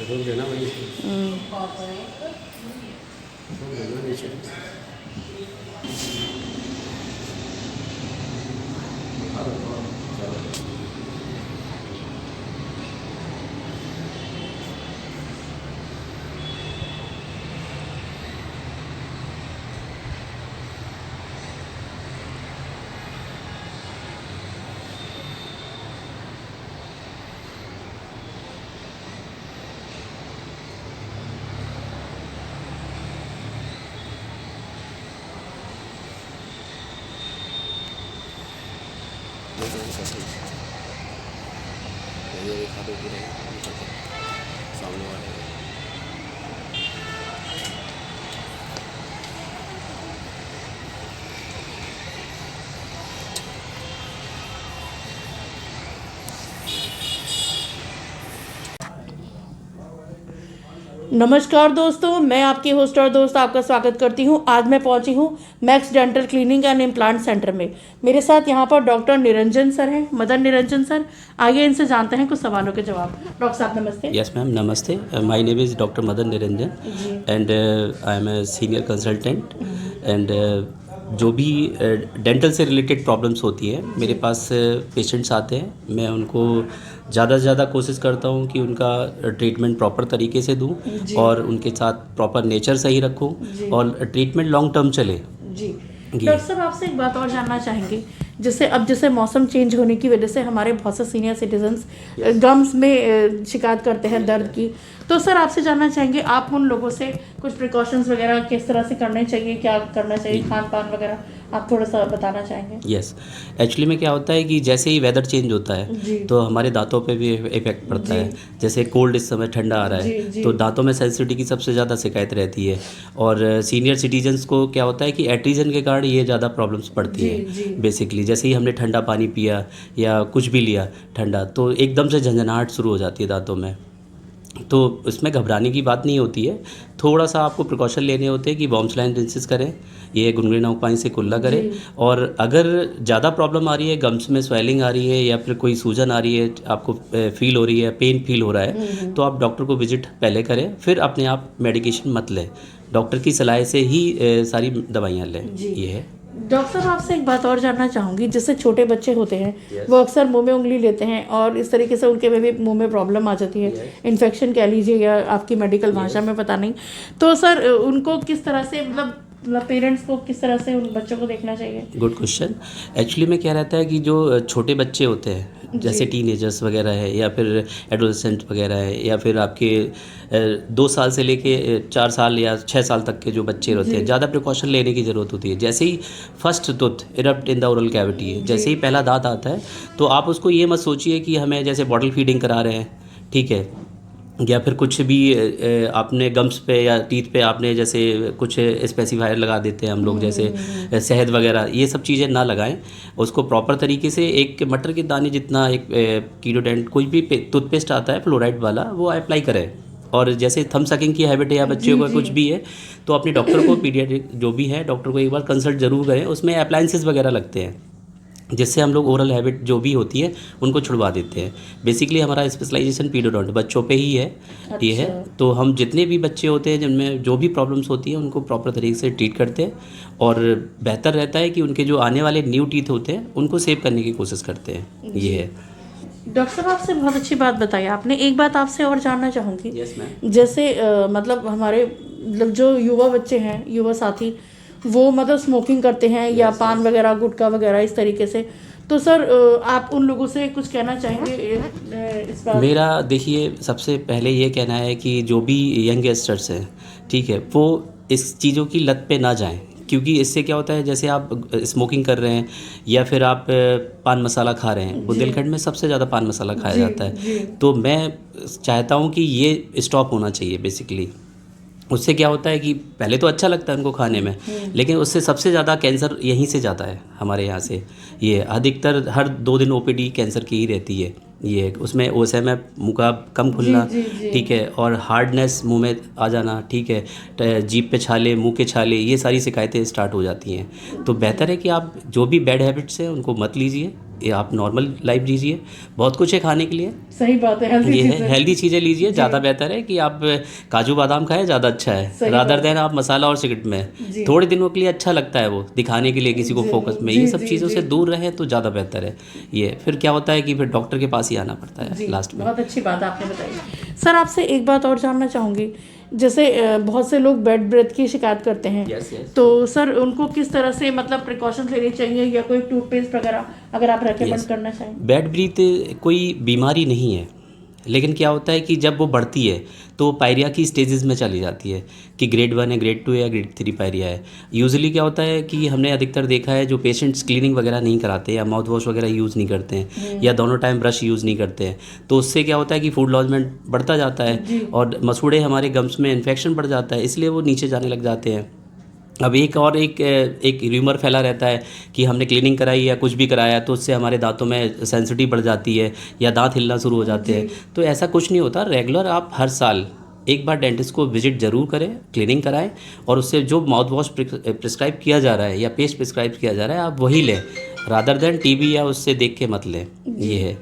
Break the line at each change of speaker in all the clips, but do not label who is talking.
रोक देना वहीं से, रोक देना नीचे। ये खा दो पूरे सामने वाले।
नमस्कार दोस्तों, मैं आपकी होस्ट और दोस्त आपका स्वागत करती हूं। आज मैं पहुंची हूं max dental cleaning and implant centre में। मेरे साथ यहां पर डॉक्टर निरंजन सर हैं, मदन निरंजन सर। आइए इनसे जानते हैं कुछ सवालों के जवाब। डॉक्टर साहब नमस्ते।
यस मैम, नमस्ते। My name is doctor Madan Niranjan and I am a senior consultant and जो भी डेंटल से रिलेटेड प्रॉब्लम्स होती हैं मेरे पास पेशेंट्स आते हैं, मैं उनको ज़्यादा से ज़्यादा कोशिश करता हूँ कि उनका ट्रीटमेंट प्रॉपर तरीके से दूँ और उनके साथ प्रॉपर नेचर सही रखूँ और ट्रीटमेंट लॉन्ग टर्म चले।
जी डॉक्टर साहब, आपसे एक बात और जानना चाहेंगे। जैसे मौसम चेंज होने की वजह से हमारे बहुत से सीनियर सिटीजन्स गम्स में शिकायत करते हैं दर्द की, तो सर आपसे जानना चाहेंगे आप उन लोगों से कुछ प्रिकॉशंस वगैरह किस तरह से करने चाहिए, क्या करना चाहिए, खान पान वगैरह आप थोड़ा सा बताना चाहेंगे?
यस, एक्चुअली में क्या होता है कि जैसे ही वेदर चेंज होता है तो हमारे दांतों पे भी इफेक्ट पड़ता है। जैसे कोल्ड इस समय ठंडा आ रहा है तो दांतों में सेंसिटिविटी की सबसे ज़्यादा शिकायत रहती है और सीनियर सिटीजन्स को क्या होता है कि एट्रीजन के कारण ये ज़्यादा प्रॉब्लम्स पड़ती है। बेसिकली जैसे ही हमने ठंडा पानी पिया या कुछ भी लिया ठंडा तो एकदम से झंझनाहट शुरू हो जाती है दांतों में। तो इसमें घबराने की बात नहीं होती है, थोड़ा सा आपको प्रिकॉशन लेने होते हैं कि बॉम्ब स्लाइन रिंसेस करें, ये गुनगुने नमक पानी से कुल्ला करें। और अगर ज़्यादा प्रॉब्लम आ रही है, गम्स में स्वेलिंग आ रही है या फिर कोई सूजन आ रही है, आपको फील हो रही है, पेन फील हो रहा है, तो आप डॉक्टर को विजिट पहले करें, फिर अपने आप मेडिकेशन मत लें, डॉक्टर की सलाह से ही सारी दवाइयाँ लें। ये है।
डॉक्टर साहब, आपसे एक बात और जानना चाहूँगी। जैसे छोटे बच्चे होते हैं वो अक्सर मुंह में उंगली लेते हैं और इस तरीके से उनके में भी मुंह में प्रॉब्लम आ जाती है, इन्फेक्शन कह लीजिए या आपकी मेडिकल भाषा में पता नहीं। तो सर उनको किस तरह से मतलब पेरेंट्स को किस तरह से उन बच्चों को देखना चाहिए?
Good question. एक्चुअली में क्या रहता है कि जो छोटे बच्चे होते हैं जैसे टीनेजर्स वगैरह है या फिर एडोलेसेंट वगैरह है या फिर आपके 2 साल से लेके 4 साल या 6 साल तक के जो बच्चे होते हैं, ज़्यादा प्रिकॉशन लेने की ज़रूरत होती है। जैसे ही first tooth erupt in the oral cavity है, जैसे ही पहला दांत आता है तो आप उसको ये मत सोचिए कि हमें जैसे बॉटल फीडिंग करा रहे हैं, ठीक है, या फिर कुछ भी आपने गम्स पे या टीथ पे आपने जैसे कुछ स्पेसिफायर लगा देते हैं हम लोग, जैसे शहद वगैरह, ये सब चीज़ें ना लगाएं। उसको प्रॉपर तरीके से एक मटर के दाने जितना एक कीटोडेंट कोई भी टूथपेस्ट आता है फ्लोराइड वाला, वो अप्लाई करें। और जैसे थंब सकिंग की हैबिट है या बच्चों को कुछ भी है तो अपने डॉक्टर को, पीडियाट्रिक जो भी है, डॉक्टर को एक बार कंसल्ट जरूर करें। उसमें अप्लायंसेस वगैरह लगते हैं जिससे हम लोग ओरल हैबिट जो भी होती है उनको छुड़वा देते हैं। बेसिकली हमारा स्पेशलाइजेशन पीडियोडोंट बच्चों पे ही है। ये है, तो हम जितने भी बच्चे होते हैं जिनमें जो भी प्रॉब्लम्स होती हैं उनको प्रॉपर तरीके से ट्रीट करते हैं और बेहतर रहता है कि उनके जो आने वाले न्यू टीथ होते हैं उनको सेव करने की कोशिश करते हैं। ये है।
डॉक्टर साहब, आपसे बहुत अच्छी बात बताई आपने। एक बात आपसे और जानना चाहूँगी।
Yes ma'am.
जैसे मतलब हमारे मतलब जो युवा बच्चे हैं, युवा साथी, वो मतलब स्मोकिंग करते हैं या पान वगैरह गुटखा वगैरह इस तरीके से, तो सर आप उन लोगों से कुछ कहना चाहेंगे इस बात?
मेरा देखिए सबसे पहले ये कहना है कि जो भी यंगस्टर्स हैं, ठीक है, वो इस चीज़ों की लत पे ना जाएं, क्योंकि इससे क्या होता है, जैसे आप स्मोकिंग कर रहे हैं या फिर आप पान मसाला खा रहे हैं, बुंदेलखंड में सबसे ज़्यादा पान मसाला खाया जाता है। तो मैं चाहता हूँ कि ये स्टॉप होना चाहिए बेसिकली। उससे क्या होता है कि पहले तो अच्छा लगता है उनको खाने में, लेकिन उससे सबसे ज़्यादा कैंसर यहीं से जाता है हमारे यहाँ से। ये अधिकतर हर 2 दिन ओपीडी कैंसर की ही रहती है। ये उसमें ओएसएम मुँह का कम खुलना, ठीक है, और हार्डनेस मुंह में आ जाना, ठीक है, जीभ पे छाले, मुंह के छाले, ये सारी शिकायतें स्टार्ट हो जाती हैं। तो बेहतर है कि आप जो भी बैड हैबिट्स हैं उनको मत लीजिए, ये आप नॉर्मल लाइफ जीजिए। बहुत कुछ है खाने के लिए,
सही बात है,
ये है हेल्दी चीज़ें लीजिए, ज़्यादा बेहतर है कि आप काजू बादाम खाएं, ज़्यादा अच्छा है रादर देन आप मसाला और सिगरेट में। थोड़े दिनों के लिए अच्छा लगता है वो दिखाने के लिए किसी को फोकस में, ये सब चीज़ों से दूर रहें तो ज़्यादा बेहतर है। ये फिर क्या होता है कि फिर डॉक्टर के पास ही आना पड़ता है लास्ट में।
बहुत अच्छी बात आपने बताई। सर आपसे एक बात और जानना चाहूँगी, जैसे बहुत से लोग बेड ब्रेथ की शिकायत करते हैं, तो सर उनको किस तरह से मतलब प्रिकॉशंस लेनी चाहिए, या कोई टूथपेस्ट वगैरह अगर आप रेकमेंड करना चाहें?
बेड ब्रीथ कोई बीमारी नहीं है, लेकिन क्या होता है कि जब वो बढ़ती है तो पायरिया की स्टेजेस में चली जाती है कि ग्रेड 1 है, ग्रेड 2 है या ग्रेड 3 पायरिया है। यूजुअली क्या होता है कि हमने अधिकतर देखा है जो पेशेंट्स क्लीनिंग वगैरह नहीं कराते या माउथ वॉश वगैरह यूज़ नहीं करते हैं या दोनों टाइम ब्रश यूज़ नहीं करते हैं, तो उससे क्या होता है कि फूड लॉजमेंट बढ़ता जाता है और मसूड़े हमारे गम्स में इन्फेक्शन बढ़ जाता है, इसलिए वो नीचे जाने लग जाते हैं। अब एक र्यूमर फैला रहता है कि हमने क्लीनिंग कराई या कुछ भी कराया तो उससे हमारे दांतों में सेंसिटिव बढ़ जाती है या दांत हिलना शुरू हो जाते हैं। तो ऐसा कुछ नहीं होता। रेगुलर आप हर साल एक बार डेंटिस्ट को विजिट ज़रूर करें, क्लीनिंग कराएं और उससे जो माउथ वॉश प्रिस्क्राइब किया जा रहा है या पेस्ट प्रिस्क्राइब किया जा रहा है आप वही लें, रादर देन टीवी या उससे देख के मत लें। ये है।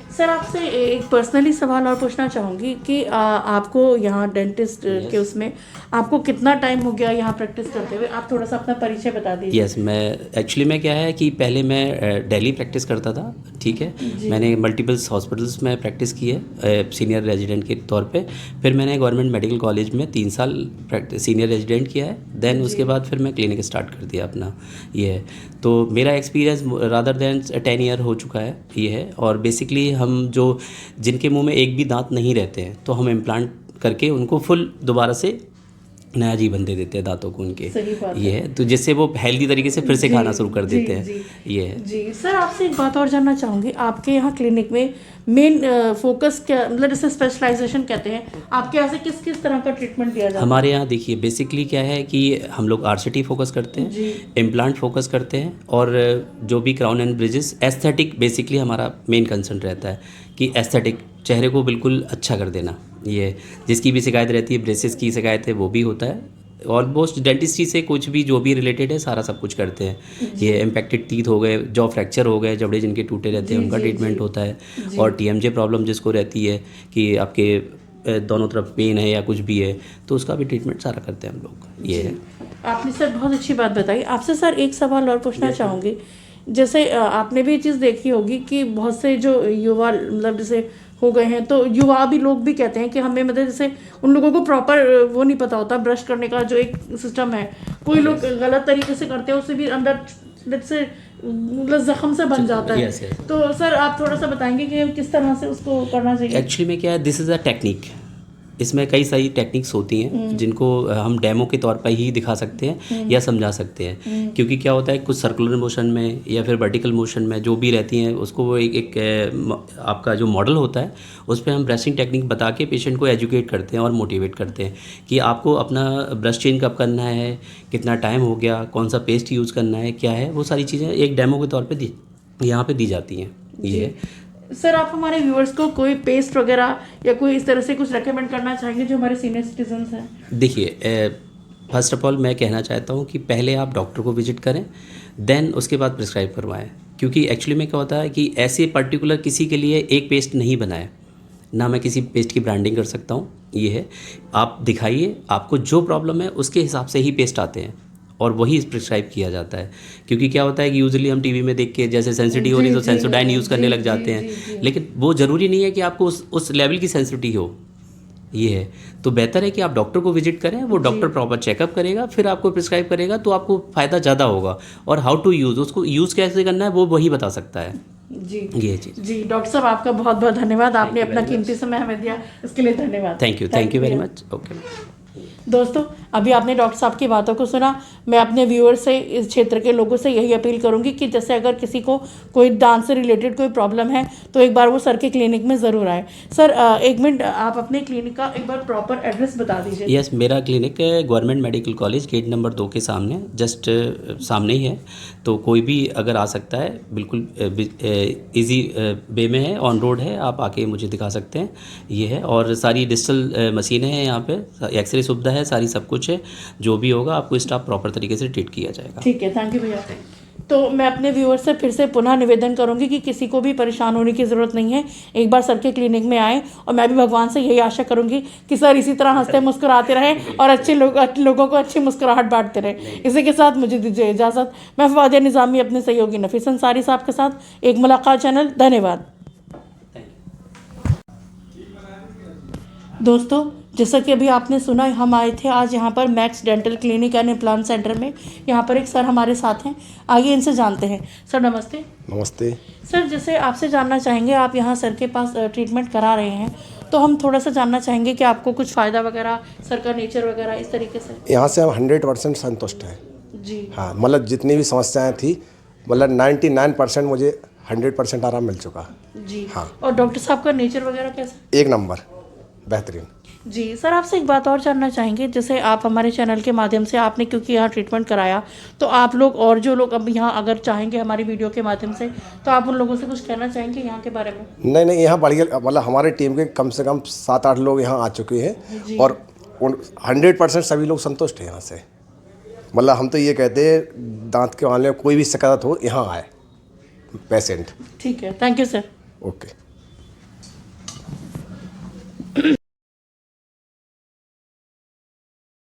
सर आपसे एक पर्सनली सवाल और पूछना चाहूँगी कि आपको यहाँ डेंटिस्ट के उसमें आपको कितना टाइम हो गया यहाँ प्रैक्टिस करते हुए? आप थोड़ा सा अपना परिचय बता दीजिए।
यस, मैं एक्चुअली में क्या है कि पहले मैं दिल्ली प्रैक्टिस करता था, ठीक है, मैंने मल्टीपल्स हॉस्पिटल्स में प्रैक्टिस की है सीनियर रेजिडेंट के तौर पे। फिर मैंने गवर्नमेंट मेडिकल कॉलेज में 3 साल सीनियर रेजिडेंट किया है, देन उसके बाद फिर मैं क्लिनिक स्टार्ट कर दिया अपना। ये है, तो मेरा एक्सपीरियंस रादर देन 10 ईयर हो चुका है ये है। और बेसिकली हम जो जिनके मुंह में एक भी दांत नहीं रहते हैं तो हम इम्प्लांट करके उनको फुल दोबारा से नया जीवन दे देते हैं दांतों को उनके। ये है, तो जिससे वो हेल्दी तरीके से फिर से खाना शुरू कर देते हैं। ये है
जी। सर आपसे एक बात और जानना चाहूँगी, आपके यहाँ क्लिनिक में मेन फोकस क्या, मतलब जैसे स्पेशलाइजेशन कहते हैं, आपके यहाँ से किस किस तरह का ट्रीटमेंट दिया जाता है?
हमारे यहाँ देखिए बेसिकली क्या है कि हम लोग आरसीटी फोकस करते हैं, इम्प्लांट फोकस करते हैं और जो भी crown and bridges, aesthetic basically हमारा मेन कंसर्न रहता है कि एस्थेटिक चेहरे को बिल्कुल अच्छा कर देना। ये जिसकी भी शिकायत रहती है, ब्रेसेस की शिकायत है वो भी होता है। ऑलमोस्ट डेंटिस्ट्री से कुछ भी जो भी रिलेटेड है सारा सब कुछ करते हैं। ये इम्पैक्टेड टीथ हो गए, जॉ फ्रैक्चर हो गए, जबड़े जिनके टूटे रहते हैं उनका ट्रीटमेंट होता है। और टीएमजे प्रॉब्लम जिसको रहती है कि आपके दोनों तरफ पेन है या कुछ भी है तो उसका भी ट्रीटमेंट सारा करते हैं हम लोग। ये है।
आपने सर बहुत अच्छी बात बताई। आपसे सर एक सवाल और पूछना चाहूँगी, जैसे आपने भी ये चीज़ देखी होगी कि बहुत से जो युवा मतलब जैसे हो गए हैं, तो युवा भी लोग भी कहते हैं कि हमें मतलब जैसे उन लोगों को प्रॉपर वो नहीं पता होता ब्रश करने का जो एक सिस्टम है, कोई लोग गलत तरीके से करते हैं, उससे भी अंदर से मतलब जख्म से बन जाता है। तो सर आप थोड़ा सा बताएंगे कि किस तरह से उसको करना चाहिए?
एक्चुअली में क्या है, दिस इज़ अ टेक्निक। इसमें कई सारी टेक्निक्स होती हैं जिनको हम डेमो के तौर पर ही दिखा सकते हैं या समझा सकते हैं। क्योंकि क्या होता है कुछ सर्कुलर मोशन में या फिर वर्टिकल मोशन में जो भी रहती हैं उसको वो एक आपका जो मॉडल होता है उस पर हम ब्रशिंग टेक्निक बता के पेशेंट को एजुकेट करते हैं और मोटिवेट करते हैं कि आपको अपना ब्रश चेंज कब करना है, कितना टाइम हो गया, कौन सा पेस्ट यूज़ करना है, क्या है, वो सारी चीज़ें एक डेमो के तौर पर यहाँ पर दी जाती हैं। ये
सर आप हमारे व्यूअर्स को कोई पेस्ट वगैरह या कोई इस तरह से कुछ रेकमेंड करना चाहेंगे जो हमारे सीनियर सिटीजन्स हैं?
देखिए फर्स्ट ऑफ ऑल मैं कहना चाहता हूँ कि पहले आप डॉक्टर को विजिट करें, देन उसके बाद प्रिस्क्राइब करवाएं। क्योंकि एक्चुअली में क्या होता है कि ऐसे पर्टिकुलर किसी के लिए एक पेस्ट नहीं बनाए, ना मैं किसी पेस्ट की ब्रांडिंग कर सकता हूँ। ये है, आप दिखाइए आपको जो प्रॉब्लम है उसके हिसाब से ही पेस्ट आते हैं और वही प्रिस्क्राइब किया जाता है। क्योंकि क्या होता है कि यूजुअली हम टीवी में देख के जैसे सेंसिटिव हो रही तो सेंसोडाइन यूज़ करने लग जाते हैं, लेकिन वो ज़रूरी नहीं है कि आपको उस लेवल की सेंसिटिविटी हो। ये है। तो बेहतर है कि आप डॉक्टर को विजिट करें, वो डॉक्टर प्रॉपर चेकअप करेगा, फिर आपको प्रिस्क्राइब करेगा, तो आपको फ़ायदा ज़्यादा होगा। और हाउ टू यूज़, उसको यूज़ कैसे करना है वो वही बता सकता है।
जी
ये चीज़।
जी डॉक्टर साहब, आपका बहुत बहुत धन्यवाद, आपने अपना कीमती समय हमें दिया, इसके लिए धन्यवाद।
Thank you very much. Okay.
दोस्तों, अभी आपने डॉक्टर साहब की बातों को सुना। मैं अपने व्यूअर्स से, इस क्षेत्र के लोगों से यही अपील करूंगी कि जैसे अगर किसी को कोई दांत से रिलेटेड कोई प्रॉब्लम है तो एक बार वो सर के क्लिनिक में ज़रूर आए। सर, एक मिनट, आप अपने क्लिनिक का एक बार प्रॉपर एड्रेस बता दीजिए।
यस, मेरा क्लिनिक है government medical college, gate number 2 के सामने, जस्ट सामने ही है। तो कोई भी अगर आ सकता है, बिल्कुल इजी वे में है, ऑन रोड है, आप आके मुझे दिखा सकते हैं। ये है, और सारी डिजिटल मशीनें हैं यहाँ पे, एक्सरे सुविधा है, सारी सब कुछ है। जो भी होगा आपको स्टाफ प्रॉपर तरीके से ट्रीट किया जाएगा।
ठीक है, थैंक यू भैया। तो मैं अपने व्यूअर्स से फिर से पुनः निवेदन करूंगी कि किसी को भी परेशान होने की ज़रूरत नहीं है, एक बार सर के क्लिनिक में आए। और मैं भी भगवान से यही आशा करूंगी कि सर इसी तरह हंसते मुस्कुराते रहें और अच्छे लोगों को अच्छी मुस्कुराहट बांटते रहें। इसी के साथ मुझे दीजिए इजाज़त। मैं फवादिया निज़ामी अपने सहयोगी नफीस अंसारी साहब के साथ, एक मुलाकात चैनल। धन्यवाद दोस्तों। जैसा कि अभी आपने सुना, हम आए थे आज यहाँ पर max dental clinic and implant centre में। यहाँ पर एक सर हमारे साथ हैं, आइए इनसे जानते हैं। सर नमस्ते।
नमस्ते।
सर, जैसे आपसे जानना चाहेंगे, आप यहाँ सर के पास ट्रीटमेंट करा रहे हैं, तो हम थोड़ा सा जानना चाहेंगे कि आपको कुछ फ़ायदा वगैरह, सर का नेचर वगैरह इस तरीके से।
यहाँ से हम 100% संतुष्ट हैं।
जी
हाँ, मतलब जितनी भी समस्याएं थी, मतलब 99% मुझे 100% आराम मिल चुका।
जी
हाँ।
और डॉक्टर साहब का नेचर वगैरह कैसा?
एक नंबर, बेहतरीन।
जी सर, आपसे एक बात और जानना चाहेंगे। जैसे आप हमारे चैनल के माध्यम से, आपने क्योंकि यहाँ ट्रीटमेंट कराया, तो आप लोग और जो लोग अब यहाँ अगर चाहेंगे हमारी वीडियो के माध्यम से, तो आप उन लोगों से कुछ कहना चाहेंगे यहाँ के बारे में?
नहीं, यहाँ बढ़िया, मतलब हमारे टीम के कम से कम 7-8 लोग यहाँ आ चुके हैं और 100% सभी लोग संतुष्ट हैं यहाँ से। मतलब हम तो ये कहते हैं, दांत के मामले में कोई भी शिकायत हो, यहाँ आए पेशेंट।
ठीक है, थैंक यू सर।
ओके।